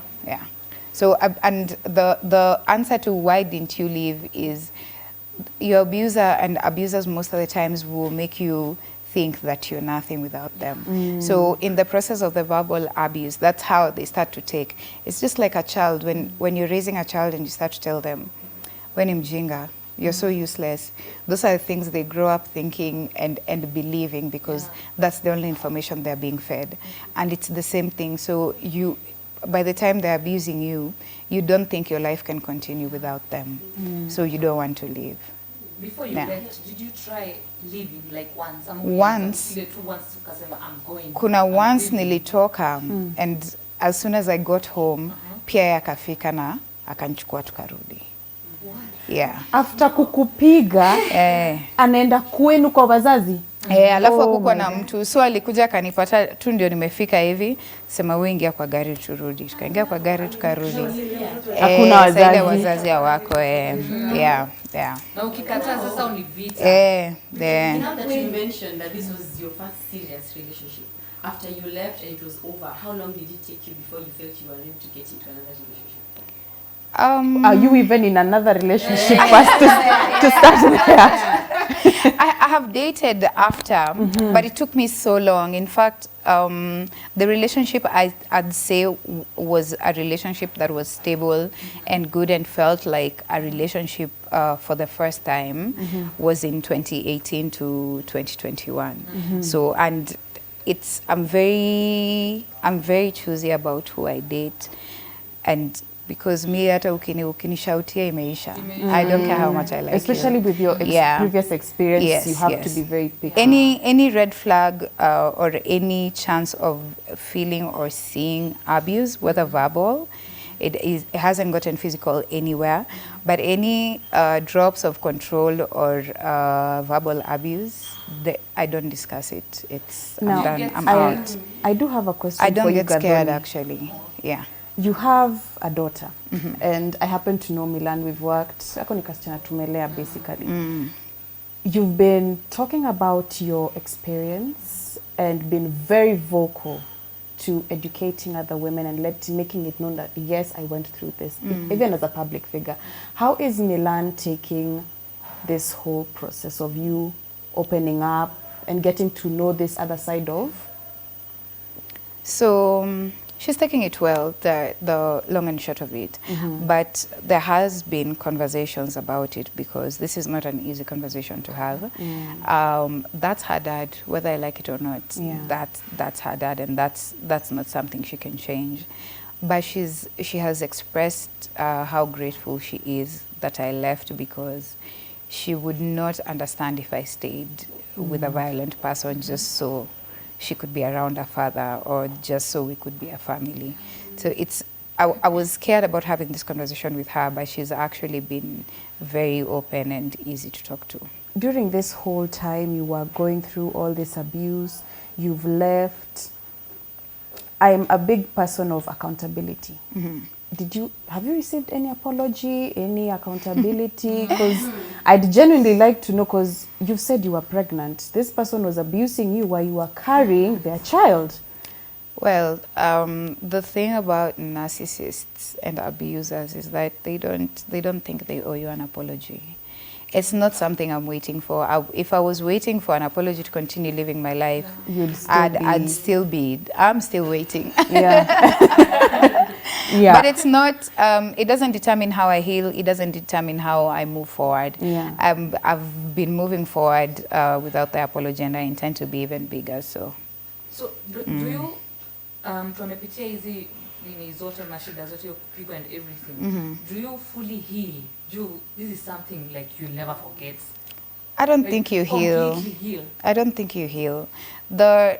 So, and the answer to why didn't you leave is your abuser and abusers most of the times will make you think that you're nothing without them. So in the process of the verbal abuse, that's how they start to take. It's just like a child, when you're raising a child and you start to tell them, when mjinga, you're so useless. Those are the things they grow up thinking and believing because that's the only information they're being fed. And it's the same thing. So by the time they're abusing you, you don't think your life can continue without them. So you don't want to leave. Before you left, did you try leaving like once? Once. I'm going. Kuna once nilitoka and as soon as I got home, pia yakafika na akanichukua tukarudi. Yeah. After kukupiga, anaenda kwenu kwa wazazi? Alafu hakukuwa na mtu. So alikuja akanipata tu ndio nimefika hivi, sema wewe ingia kwa gari turudi. Tukaingia kwa gari tukarudi. Hakuna wazazi. Wazazi hawako. Yeah. Na ukikataa sasa univita. Now that you mentioned that this was your first serious relationship, after you left and it was over, how long did it take you before you felt you were ready to get into another relationship? Are you even in another relationship first to start there? I have dated after, but it took me so long. In fact, the relationship I'd say was a relationship that was stable and good and felt like a relationship for the first time was in 2018 to 2021. So, and I'm very choosy about who I date, and because me hata ukinishautia imeisha. I don't care how much I like especially you. with your previous experience, you have to be very picky. Any red flag or any chance of feeling or seeing abuse, whether verbal, It hasn't gotten physical anywhere, but any drops of control or verbal abuse, I don't discuss it. It's Now, I'm done. I'm out. I do have a question I don't for you, get scared Gathoni. actually. Yeah. You have a daughter, and I happen to know Milan. We've worked, ako ni kasichana tumelea basically. You've been talking about your experience and been very vocal to educating other women and making it known that, yes, I went through this, even as a public figure. How is Milan taking this whole process of you opening up and getting to know this other side of? So she's taking it well, the long and short of it. But there has been conversations about it because this is not an easy conversation to have. That's her dad, whether I like it or not. That's her dad, and that's not something she can change. But she has expressed how grateful she is that I left, because she would not understand if I stayed with a violent person just so she could be around her father or just so we could be a family. So I was scared about having this conversation with her, but she's actually been very open and easy to talk to. During this whole time you were going through all this abuse, you've left. I'm a big person of accountability. Have you received any apology, any accountability? Because I'd genuinely like to know, because you've said you were pregnant. This person was abusing you while you were carrying their child. Well, the thing about narcissists and abusers is that they don't think they owe you an apology. It's not something I'm waiting for. If I was waiting for an apology to continue living my life, I'm still waiting. But it's not, it doesn't determine how I heal. It doesn't determine how I move forward. I've been moving forward without the apology, and I intend to be even bigger. So do you, tumepitia hizi nini zote na shida zote kupigwa and everything, do you fully heal? This is something like you'll never forget? I don't think you heal. I don't think you heal. The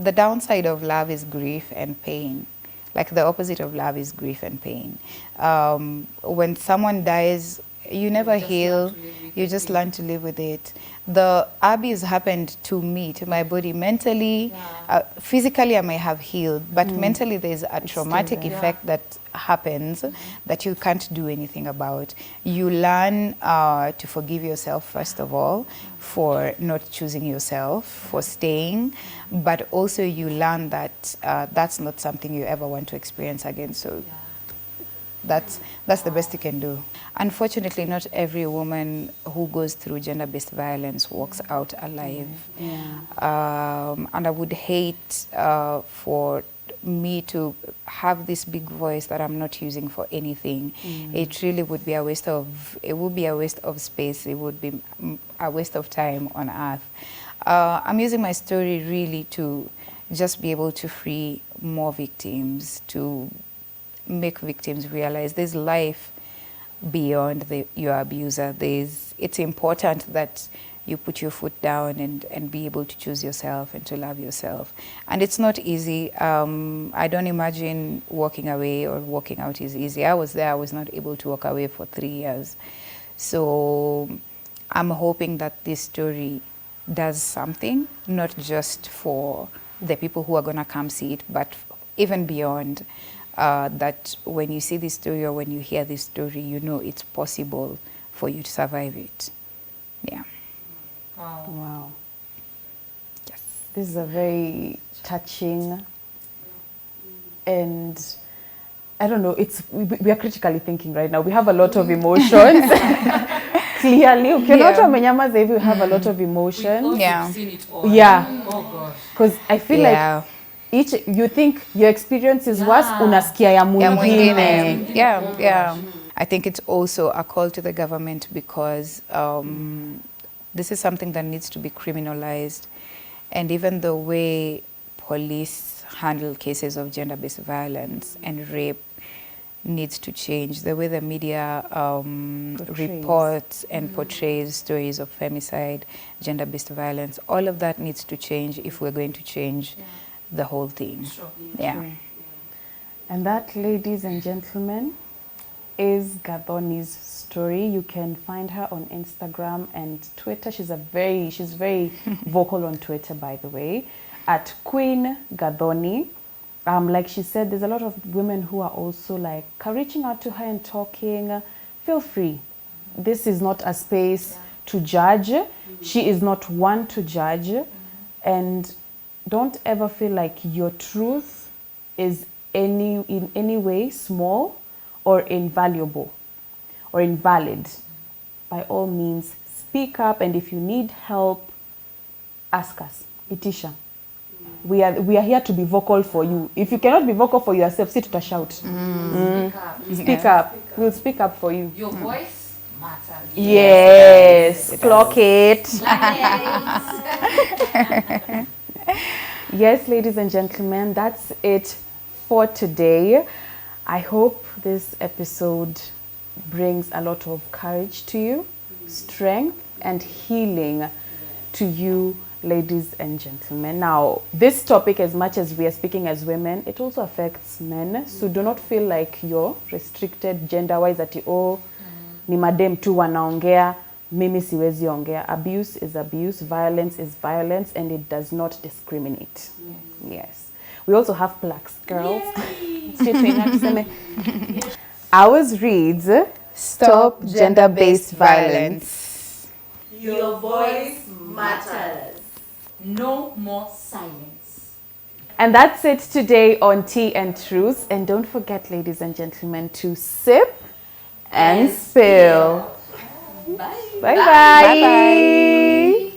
downside of love is grief and pain. Like the opposite of love is grief and pain. When someone dies, you never heal. You just learn to live with it. The abuse happened to me, to my body, mentally. Physically, I may have healed, but mentally, there's a traumatic effect that happens that you can't do anything about. You learn to forgive yourself, first of all, for not choosing yourself, for staying, but also you learn that that's not something you ever want to experience again. So that's the best you can do. Unfortunately, not every woman who goes through gender-based violence walks out alive. And I would hate for me to have this big voice that I'm not using for anything. It really would be a waste of, space. It would be a waste of time on earth. I'm using my story really to just be able to free more victims, to make victims realize there's life beyond your abuser. It's important that you put your foot down and be able to choose yourself and to love yourself. And it's not easy. I don't imagine walking away or walking out is easy. I was there, I was not able to walk away for 3 years. So I'm hoping that this story does something, not just for the people who are gonna come see it, but even beyond. That when you see this story or when you hear this story, you know it's possible for you to survive it. Yeah. Wow. Yes. This is a very touching, and I don't know, we are critically thinking right now. We have a lot of emotions. Clearly, we have a lot of emotions. We've seen it all. Oh gosh. Because I feel like you think your experience is worse, unasikia ya mwingine. Yeah. I think it's also a call to the government, because this is something that needs to be criminalized. And even the way police handle cases of gender-based violence and rape needs to change. The way the media reports and portrays stories of femicide, gender-based violence, all of that needs to change if we're going to change the whole thing. Sure. Yeah. And that, ladies and gentlemen, is Gathoni's story. You can find her on Instagram and Twitter. She's very vocal on Twitter, by the way, at Queen Gathoni. Like she said, there's a lot of women who are also like reaching out to her and talking. Feel free. This is not a space to judge. She is not one to judge. And don't ever feel like your truth is in any way small or invaluable or invalid. By all means, speak up, and if you need help, ask us. Itisha. We are here to be vocal for you. If you cannot be vocal for yourself, sit to shout. Speak up. We'll speak up for you. Your voice matters. Yes. Clock it. Yes, ladies and gentlemen, that's it for today. I hope this episode brings a lot of courage to you, strength and healing to you, ladies and gentlemen. Now, this topic, as much as we are speaking as women, it also affects men. So do not feel like you're restricted gender-wise, ati ni madem tu wanaongea, mimi siwezi ongea. Abuse is abuse, violence is violence, and it does not discriminate. Yes. We also have plaques, girls. Ours reads, Stop Gender-Based Violence. Your voice matters. No more silence. And that's it today on Tea and Truth. And don't forget, ladies and gentlemen, to sip and spill. Bye. Bye-bye.